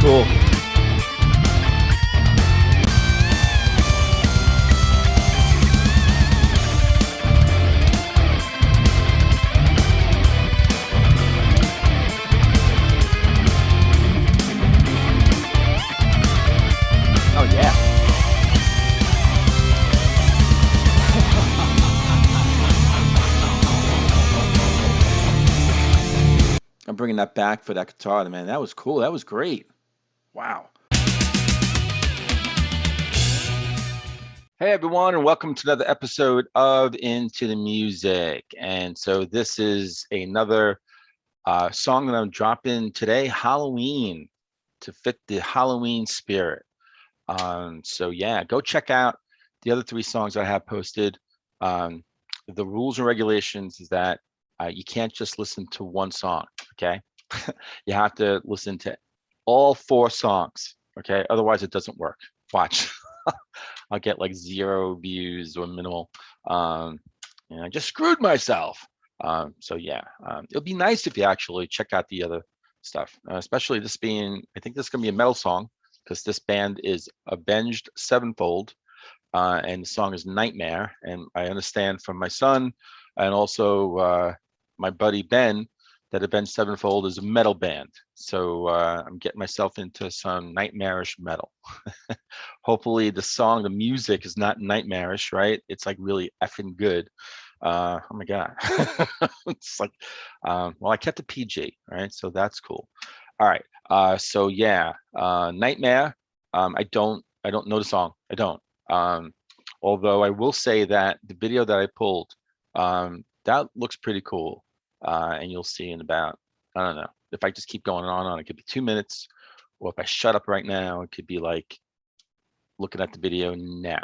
cool. Oh yeah. I'm bringing that back for that guitar, man. That was cool. That was great. Wow. Hey everyone, and welcome to another episode of Into the Music. And so this is another song that I'm dropping today, Halloween, to fit the Halloween spirit. So yeah, go check out the other 3 songs I have posted. The rules and regulations is that you can't just listen to one song, okay? You have to listen to all 4 songs, okay? Otherwise it doesn't work. Watch. I'll get like 0 views or minimal. And I just screwed myself. So yeah, it'll be nice if you actually check out the other stuff, especially this being, I think this is gonna be a metal song because this band is Avenged Sevenfold, and the song is Nightmare. And I understand from my son and also my buddy Ben that Avenged Sevenfold is a metal band. So I'm getting myself into some nightmarish metal. Hopefully the song, the music is not nightmarish, right? It's like really effing good. Oh my God. It's like, well, I kept it PG, right? So that's cool. All right. So yeah, Nightmare. I don't know the song. I don't. Although I will say that the video that I pulled, that looks pretty cool. And you'll see in about, I don't know, if I just keep going on, it could be 2 minutes, or if I shut up right now, it could be like looking at the video now.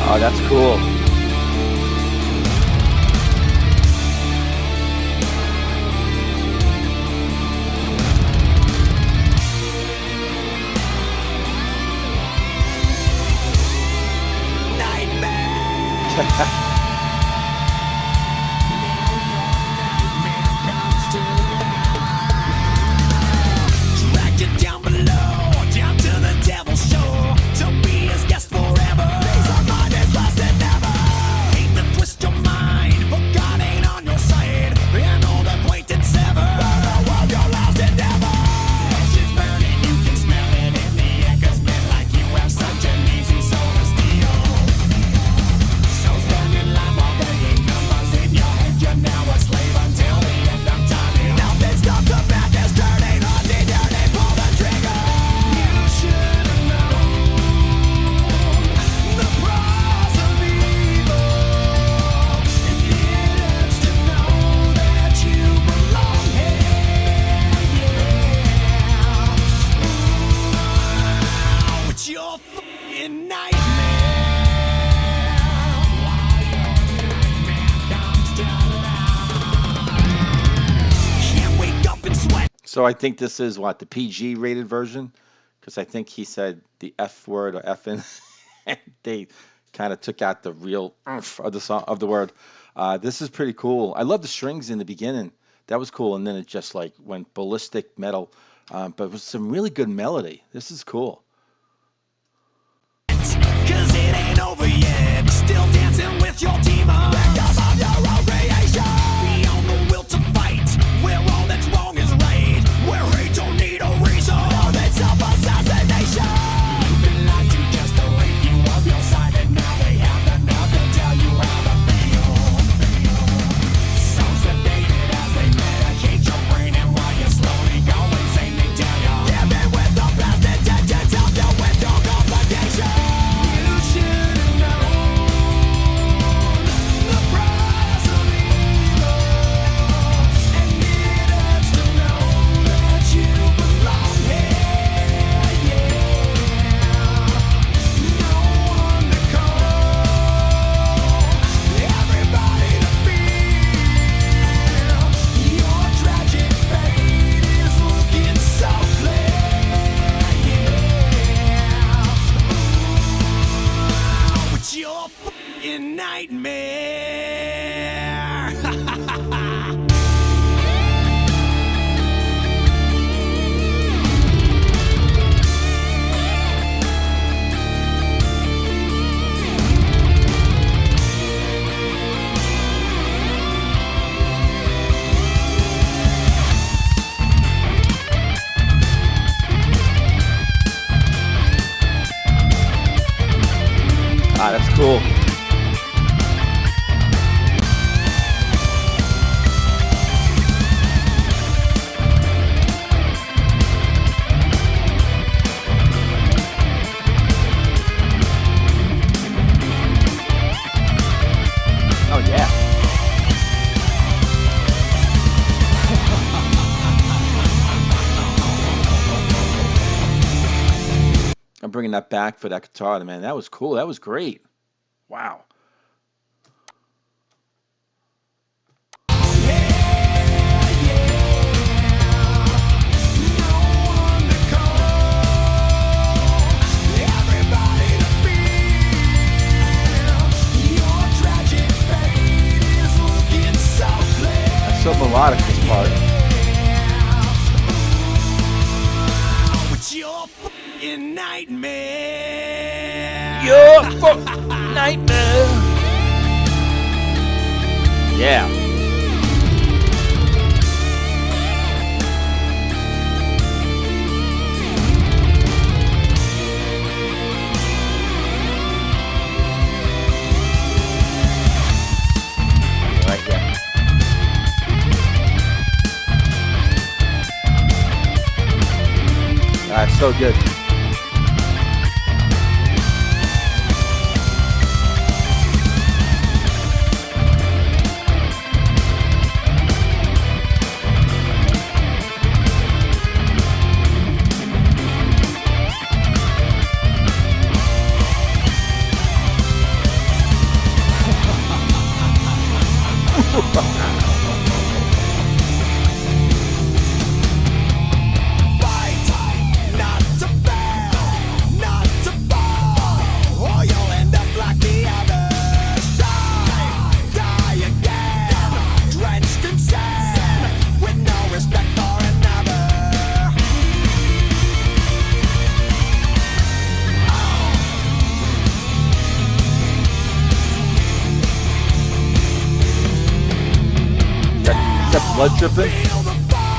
Oh, that's cool. Nightmare. So I think this is what, the PG rated version, because I think he said the F word or effing, and they kind of took out the real oomph of the song, of the word. This is pretty cool. I love the strings in the beginning. That was cool, and then it just like went ballistic metal, but with some really good melody. This is cool. 'Cause it ain't over yet. Still dancing with your demons. Because of your own creation. We own the will to fight. Where all that's wrong is right. Where hate don't need a reason. All that self-assassination. You've been lied to just to leave you of your side. And now they have enough to tell you how to feel. So sedated as they medicate your brain. And while you're slowly going insane, they tell you fucking nightmare. Ah, that's cool. Oh yeah. I'm bringing that back for that guitar, man. That was cool. That was great. Wow. That's so melodic, this part. Your fucking nightmare. Your fucking nightmare. Yeah. Right here. That's so good. Blood dripping?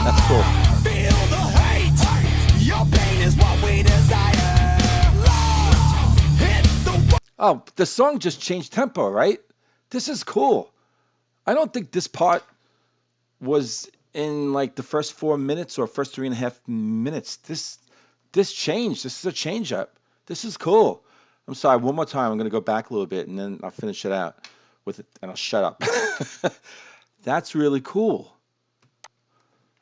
That's cool. Oh, the song just changed tempo, right? This is cool. I don't think this part was in like the first 4 minutes or first 3.5 minutes. This changed. This is a change up. This is cool. I'm sorry, one more time. I'm gonna go back a little bit and then I'll finish it out with it and I'll shut up. That's really cool.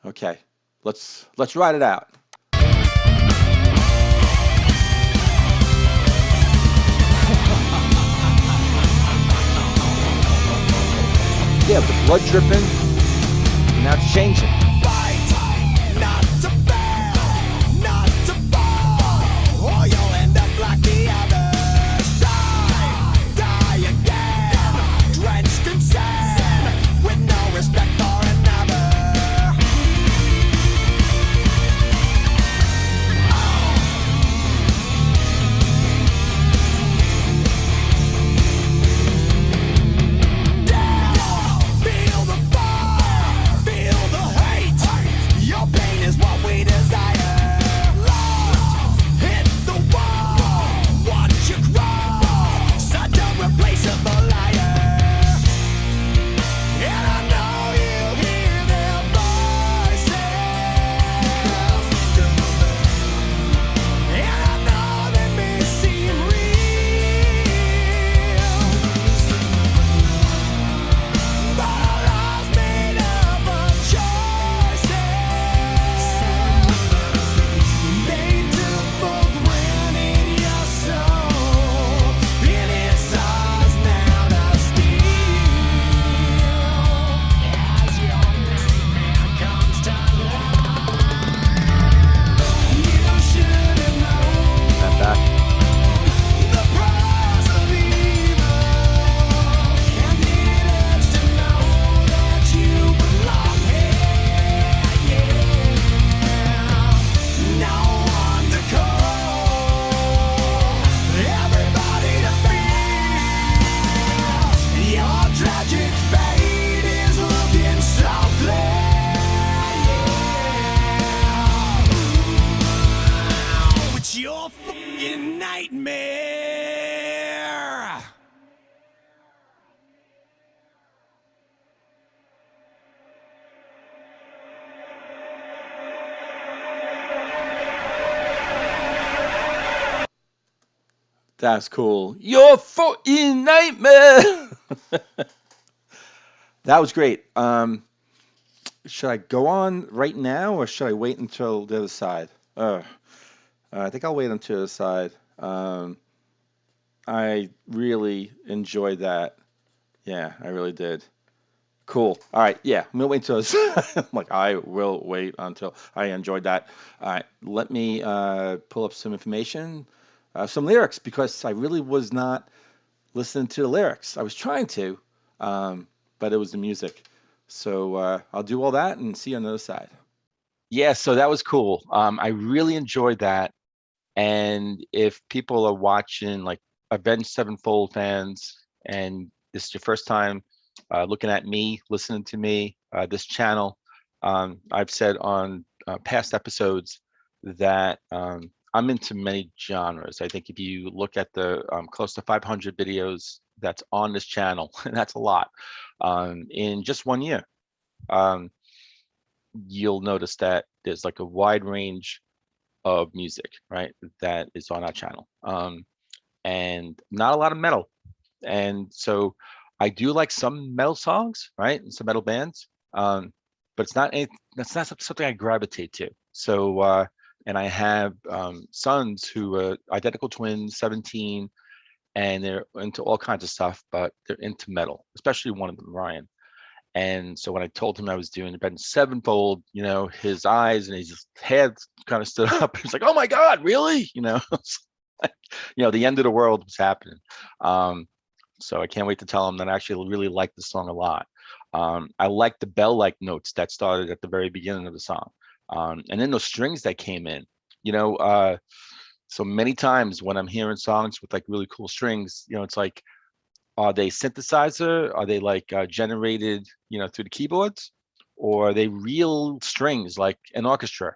Okay, let's ride it out. Yeah, the blood dripping, now it's changing. Feel the fire, feel the hate. That's cool. Your fucking nightmare. That was great. Should I go on right now or should I wait until the other side? I think I'll wait until the other side. I really enjoyed that. Yeah, I really did. Cool. All right. Yeah, I'm gonna wait until I'm like I will wait until I enjoyed that. All right. Let me pull up some information, some lyrics because I really was not listening to the lyrics. I was trying to, but it was the music. So I'll do all that and see you on the other side. Yeah, so that was cool. I really enjoyed that. And if people are watching, like Avenged Sevenfold fans, and this is your first time looking at me, listening to me, this channel, I've said on past episodes that I'm into many genres. I think if you look at the close to 500 videos that's on this channel, and that's a lot, in just 1 year, um, you'll notice that there's like a wide range of music, right, that is on our channel. And not a lot of metal. And so I do like some metal songs, right, and some metal bands, but it's not any, that's not something I gravitate to. So and I have sons who are identical twins, 17, and they're into all kinds of stuff, but they're into metal, especially one of them, Ryan. And so when I told him I was doing Avenged Sevenfold, his eyes and his head kind of stood up. He was like, "Oh my God, really?" The end of the world was happening. So I can't wait to tell him that I actually really like the song a lot. I like the bell-like notes that started at the very beginning of the song, and then those strings that came in. So many times when I'm hearing songs with like really cool strings, it's like, are they synthesizer? Are they like generated, through the keyboards, or are they real strings like an orchestra?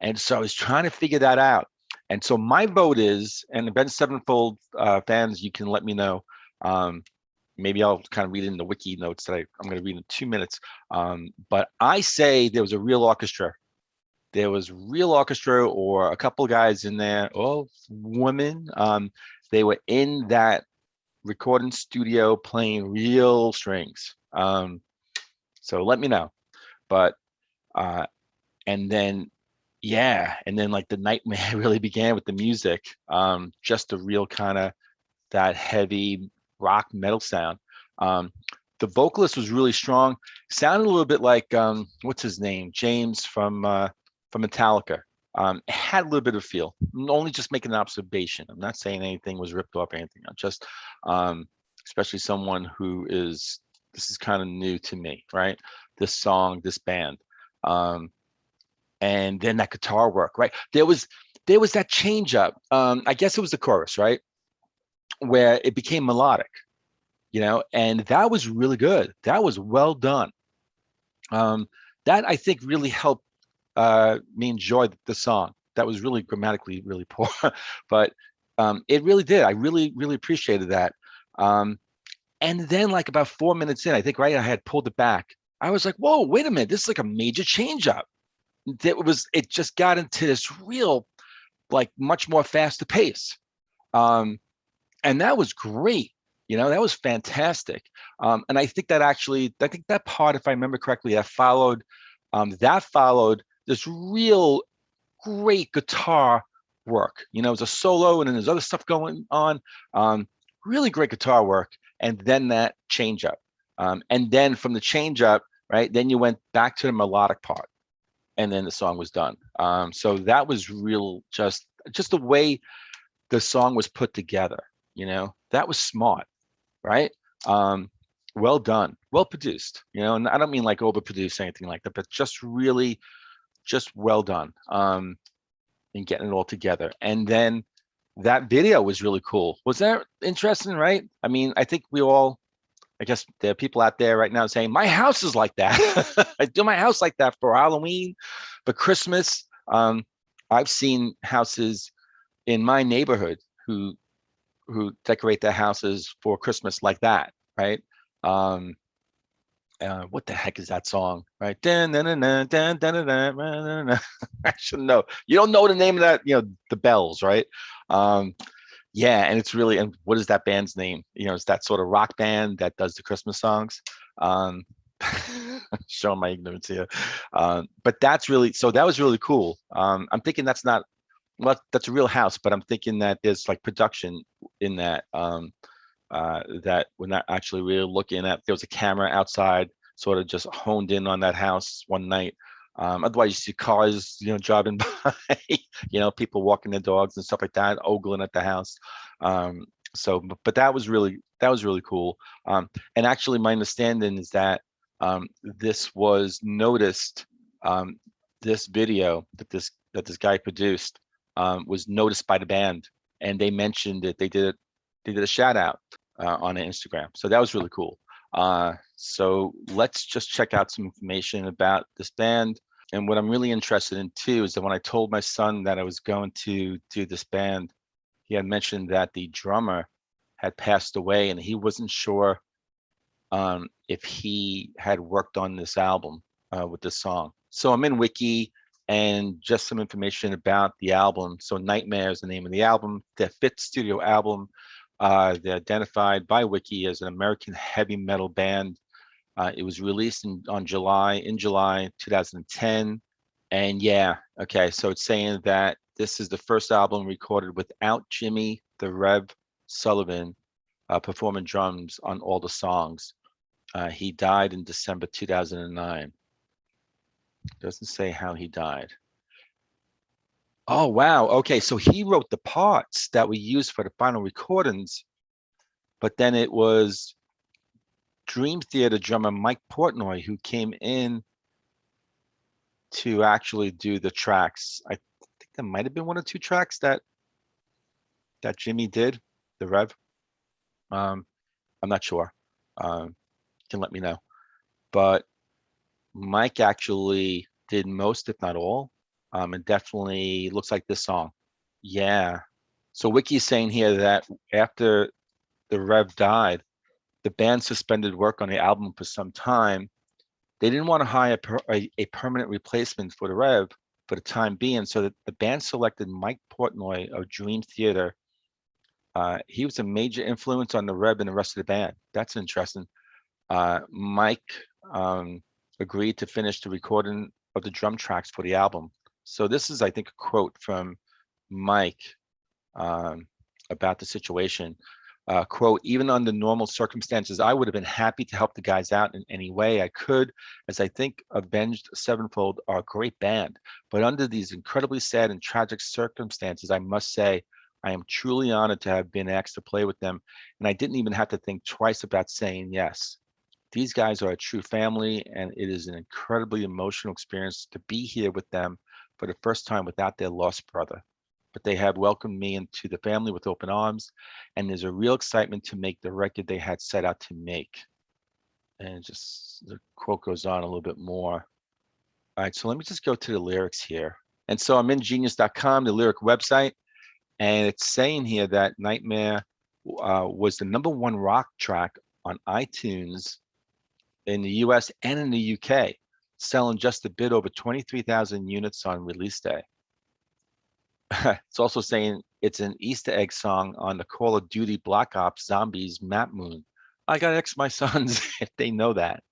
And so I was trying to figure that out. And so my vote is, and Avenged Sevenfold fans, you can let me know. Maybe I'll kind of read in the wiki notes that I'm going to read in 2 minutes. But I say there was a real orchestra. There was real orchestra, or a couple guys in there, or women. They were in that recording studio playing real strings. So let me know. But and then like the nightmare really began with the music. Just a real kind of that heavy rock metal sound. The vocalist was really strong. Sounded a little bit like what's his name, James from Metallica. It had a little bit of feel. I'm only just making an observation. I'm not saying anything was ripped off or anything. I'm just, especially someone who is, this is kind of new to me, right? This song, this band, and then that guitar work, right? There was that change up. I guess it was the chorus, right, where it became melodic, and that was really good. That was well done. That I think really helped me enjoy the song. That was really grammatically really poor, but it really did. I really, really appreciated that. And then like about 4 minutes in, I think, right, I had pulled it back. I was like, whoa, wait a minute, this is like a major change up. It just got into this real, like much more faster pace. And that was great. That was fantastic. And I think that part, if I remember correctly, that followed this real great guitar work. It was a solo, and then there's other stuff going on. Really great guitar work, and then that change up. And then from the change up, right, then you went back to the melodic part, and then the song was done. So that was real, just the way the song was put together. That was smart, right? Well done, well produced. And I don't mean like overproduced or anything like that, but just really, just well done. And getting it all together. And then that video was really cool. Was that interesting, right? I mean, I think I guess there are people out there right now saying, my house is like that. I do my house like that for Halloween, but Christmas. I've seen houses in my neighborhood who decorate their houses for Christmas like that, right? What the heck is that song, right? I should know. You don't know the name of that, the bells, right? Yeah, and it's really, and what is that band's name? It's that sort of rock band that does the Christmas songs. Um, showing my ignorance here. But that's really, so that was really cool. I'm thinking that's not, well, that's a real house, but I'm thinking that there's like production in that, that we're not actually really looking at. There was a camera outside, sort of just honed in on that house one night. Otherwise, you see cars, driving by, people walking their dogs and stuff like that, ogling at the house. So, but that was really cool. And actually, my understanding is that this was noticed. Um, this video that this guy produced was noticed by the band, and they mentioned it. They did a shout out on Instagram. So that was really cool. So let's just check out some information about this band. And what I'm really interested in too is that when I told my son that I was going to do this band, he had mentioned that the drummer had passed away and he wasn't sure if he had worked on this album with this song. So I'm in Wiki and just some information about the album. So Nightmare is the name of the album, their fifth studio album. They're identified by Wiki as an American heavy metal band. It was released in July 2010. And yeah, okay, so it's saying that this is the first album recorded without Jimmy the Rev Sullivan performing drums on all the songs. He died in December 2009. Doesn't say how he died. Oh, wow. Okay, so he wrote the parts that we used for the final recordings, but then it was Dream Theater drummer Mike Portnoy who came in to actually do the tracks. I think there might have been one or two tracks that Jimmy did, the Rev. I'm not sure. Can let me know. But Mike actually did most, if not all. And definitely looks like this song. Yeah. So Wiki's saying here that after the Rev died, the band suspended work on the album for some time. They didn't want to hire a permanent replacement for the Rev for the time being, so that the band selected Mike Portnoy of Dream Theater. He was a major influence on the Rev and the rest of the band. That's interesting. Mike agreed to finish the recording of the drum tracks for the album. So this is, I think, a quote from Mike about the situation. Quote, even under normal circumstances, I would have been happy to help the guys out in any way I could, as I think Avenged Sevenfold are a great band. But under these incredibly sad and tragic circumstances, I must say, I am truly honored to have been asked to play with them, and I didn't even have to think twice about saying yes. These guys are a true family, and it is an incredibly emotional experience to be here with them for the first time without their lost brother. But they have welcomed me into the family with open arms, and there's a real excitement to make the record they had set out to make. And just the quote goes on a little bit more. All right, so let me just go to the lyrics here. And so I'm in genius.com, the lyric website, and it's saying here that Nightmare was the #1 rock track on iTunes in the US and in the UK, selling just a bit over 23,000 units on release day. It's also saying it's an Easter egg song on the Call of Duty Black Ops Zombies map moon. I gotta ask my sons if they know that.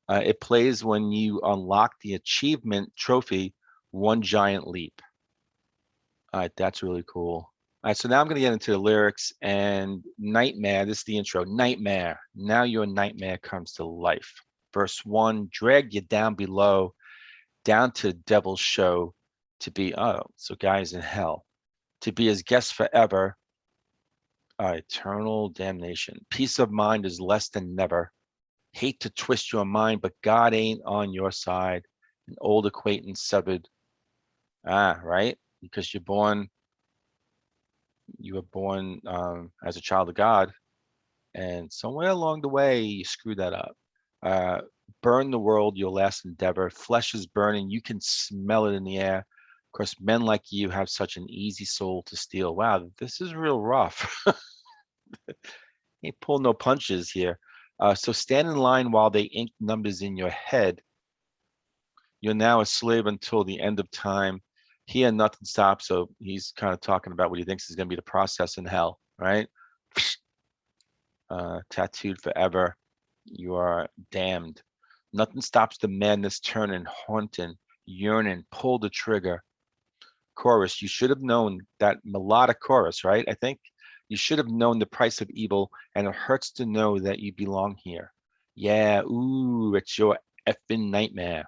It plays when you unlock the achievement trophy, One Giant Leap. All right, that's really cool. All right, so now I'm gonna get into the lyrics and Nightmare. This is the intro. Nightmare. Now your nightmare comes to life. Verse 1, drag you down below, down to the devil's show, to be, so guys in hell, to be his guest forever, eternal damnation. Peace of mind is less than never. Hate to twist your mind, but God ain't on your side. An old acquaintance severed. Right? Because you were born as a child of God, and somewhere along the way you screwed that up. Burn the world, your last endeavor. Flesh is burning, you can smell it in the air. Of course, men like you have such an easy soul to steal. Wow, this is real rough. Ain't pull no punches here. So stand in line while they ink numbers in your head. You're now a slave until the end of time. Here, nothing stops. So he's kind of talking about what he thinks is going to be the process in hell, right? Tattooed forever. You are damned. Nothing stops the madness turning, haunting, yearning. Pull the trigger. Chorus. You should have known that melodic chorus, right? I think you should have known the price of evil, and it hurts to know that you belong here. Yeah, ooh, it's your effing nightmare.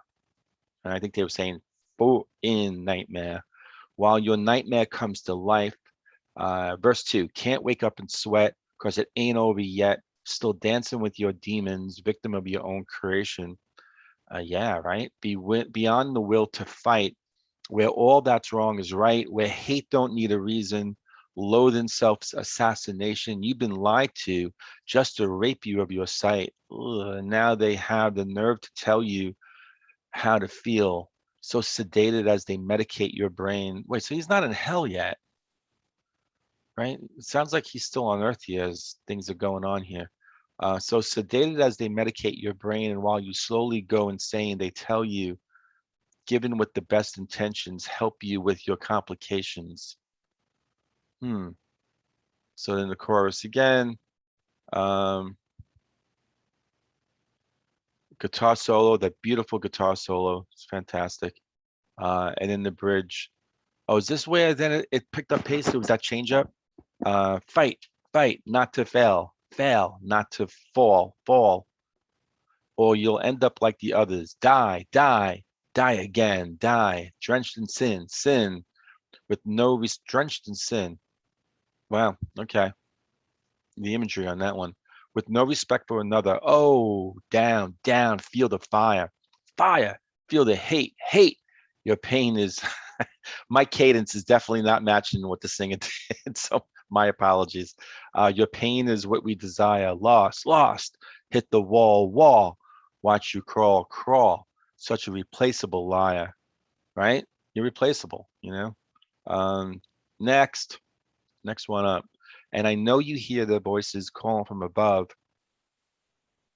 And I think they were saying, "For in nightmare." While your nightmare comes to life. Verse 2, can't wake up and sweat because it ain't over yet. Still dancing with your demons, victim of your own creation. Yeah, right? Beyond the will to fight, where all that's wrong is right, where hate don't need a reason, loathing self-assassination. You've been lied to just to rape you of your sight. Ugh, now they have the nerve to tell you how to feel, so sedated as they medicate your brain. Wait, so he's not in hell yet, right? It sounds like he's still on Earth here as things are going on here. So sedated as they medicate your brain, and while you slowly go insane, they tell you, given with the best intentions, help you with your complications. So then the chorus again. Um, Guitar solo, that beautiful guitar solo. It's fantastic. And then the bridge. Oh, is this where then it picked up pace? It was that change up? Fight, fight, not to fail, fail, not to fall, fall, or you'll end up like the others. Die, die, die again, die, drenched in sin, sin, with no drenched in sin. Wow, okay. The imagery on that one. With no respect for another. Oh, down, down, feel the fire, fire, feel the hate, hate. Your pain is, my cadence is definitely not matching what the singer did. So my apologies. Your pain is what we desire. Lost, lost. Hit the wall, wall. Watch you crawl, crawl. Such a replaceable liar, right? You're replaceable, you know? Next, next one up. And I know you hear the voices calling from above,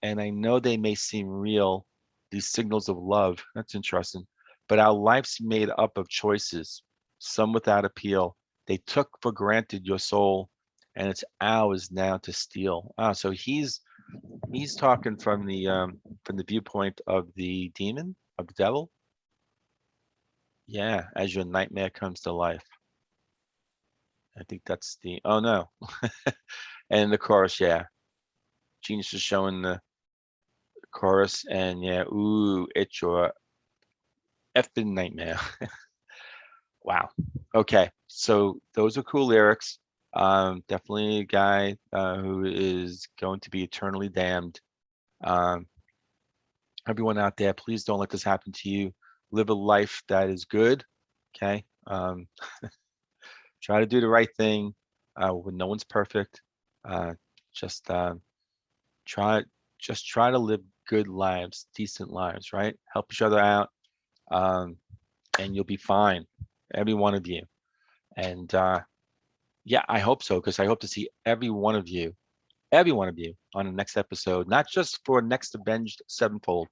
and I know they may seem real, these signals of love. That's interesting. But our life's made up of choices, some without appeal. They took for granted your soul, and it's ours now to steal. So he's talking from the viewpoint of the demon, of the devil. Yeah, as your nightmare comes to life. I think that's the, oh no. And the chorus, yeah. Genius is showing the chorus, and yeah, ooh, it's your effing nightmare. Wow. Okay, so those are cool lyrics. Definitely a guy who is going to be eternally damned. Um, Everyone out there, please don't let this happen to you. Live a life that is good. Okay. Try to do the right thing when no one's perfect. Uh, just try try to live good lives, decent lives, right? Help each other out, and you'll be fine, every one of you. And yeah, I hope so, because I hope to see every one of you on the next episode, not just for next Avenged Sevenfold,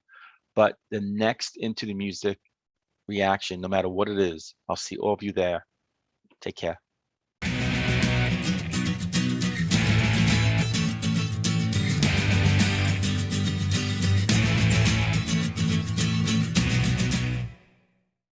but the next Into the Music reaction, no matter what it is. I'll see all of you there. Take care.